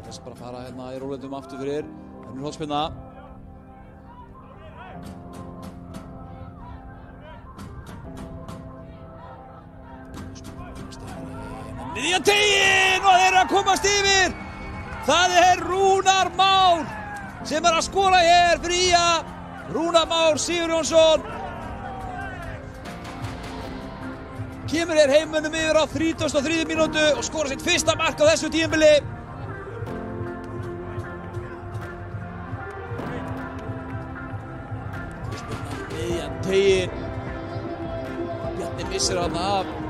Þess bara að fara hérna í rúlendum aftur fyrir önnur hornspyrna. Miðjan teiginn og þeir eru að komast yfir. Það er Rúnar Már sem er að skora hér fyrir ÍA. Rúnar Már Sigurjónsson kemur hér heimönnum yfir á 33. mínútu og skora sitt fyrsta mark á þessu tímabili. Miðjan teiginn. Bjarni missir hann af